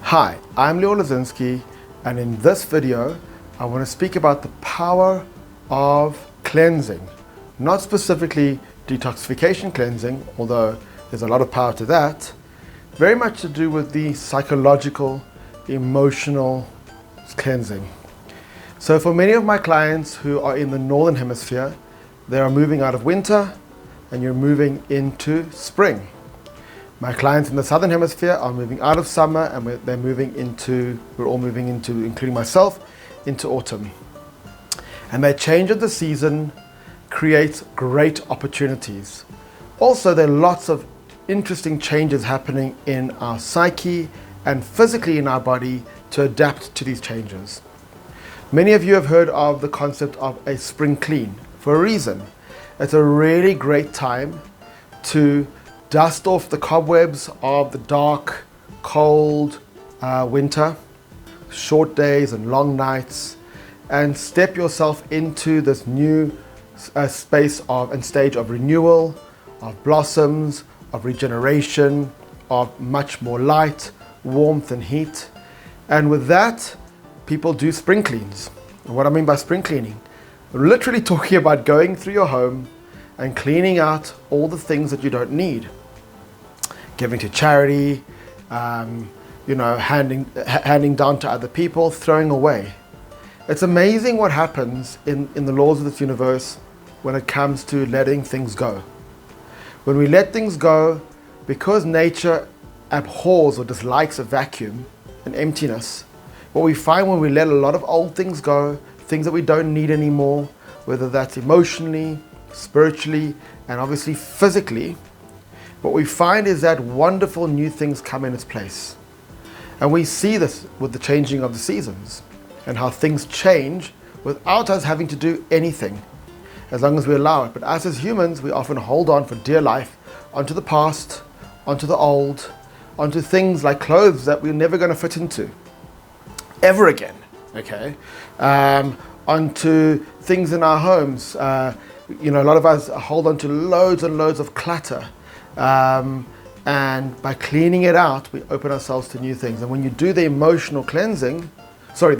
Hi, I'm Leo Lazinski, and in this video, I want to speak about the power of cleansing. Not specifically detoxification cleansing, although there's a lot of power to that. Very much to do with the psychological, emotional cleansing. So for many of my clients who are in the Northern Hemisphere, they are moving out of winter and you're moving into spring. My clients in the Southern Hemisphere are moving out of summer and we're all moving into, including myself, into autumn. And that change of the season creates great opportunities. Also, there are lots of interesting changes happening in our psyche and physically in our body to adapt to these changes. Many of you have heard of the concept of a spring clean for a reason. It's a really great time to dust off the cobwebs of the dark, cold winter, short days and long nights, and step yourself into this new space and stage of renewal, of blossoms, of regeneration, of much more light, warmth and heat. And with that, people do spring cleans. And what I mean by spring cleaning, we're literally talking about going through your home and cleaning out all the things that you don't need. Giving to charity, handing down to other people, throwing away. It's amazing what happens in the laws of this universe when it comes to letting things go. When we let things go, because nature abhors or dislikes a vacuum, an emptiness, what we find when we let a lot of old things go, things that we don't need anymore, whether that's emotionally, spiritually, and obviously physically, what we find is that wonderful new things come in its place. And we see this with the changing of the seasons and how things change without us having to do anything, as long as we allow it. But us as humans, we often hold on for dear life onto the past, onto the old, onto things like clothes that we're never going to fit into ever again, okay? Onto things in our homes. A lot of us hold on to loads and loads of clutter. And by cleaning it out, we open ourselves to new things. And when you do the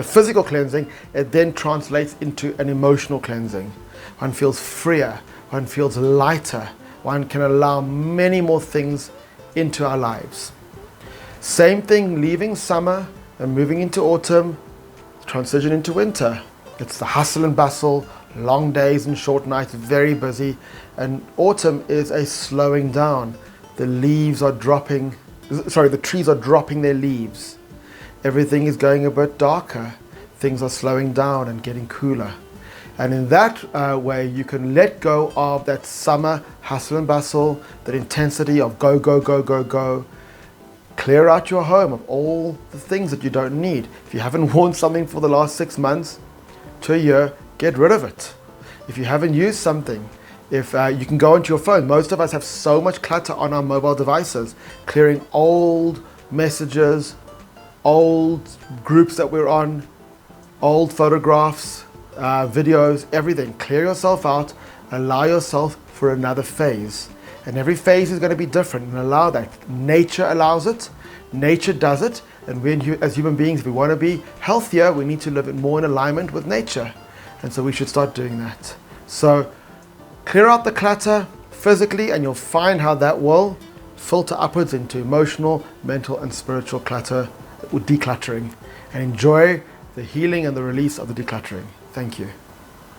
physical cleansing, it then translates into an emotional cleansing. One feels freer, one feels lighter, one can allow many more things into our lives. Same thing, leaving summer and moving into autumn, transition into winter. It's the hustle and bustle, long days and short nights, very busy. And autumn is a slowing down. The trees are dropping their leaves. Everything is going a bit darker. Things are slowing down and getting cooler. And in that way, you can let go of that summer hustle and bustle, that intensity of go, go, go, go, go. Clear out your home of all the things that you don't need. If you haven't worn something for the last 6 months to a year, get rid of it. If you haven't used something, if you can go onto your phone. Most of us have so much clutter on our mobile devices, clearing old messages, old groups that we're on, old photographs, videos, everything. Clear yourself out, allow yourself for another phase. And every phase is going to be different, and allow that. Nature allows it, nature does it, and as human beings, if we want to be healthier, we need to live more in alignment with nature. And so we should start doing that. So clear out the clutter physically, and you'll find how that will filter upwards into emotional, mental, and spiritual clutter with decluttering. And enjoy the healing and the release of the decluttering. Thank you.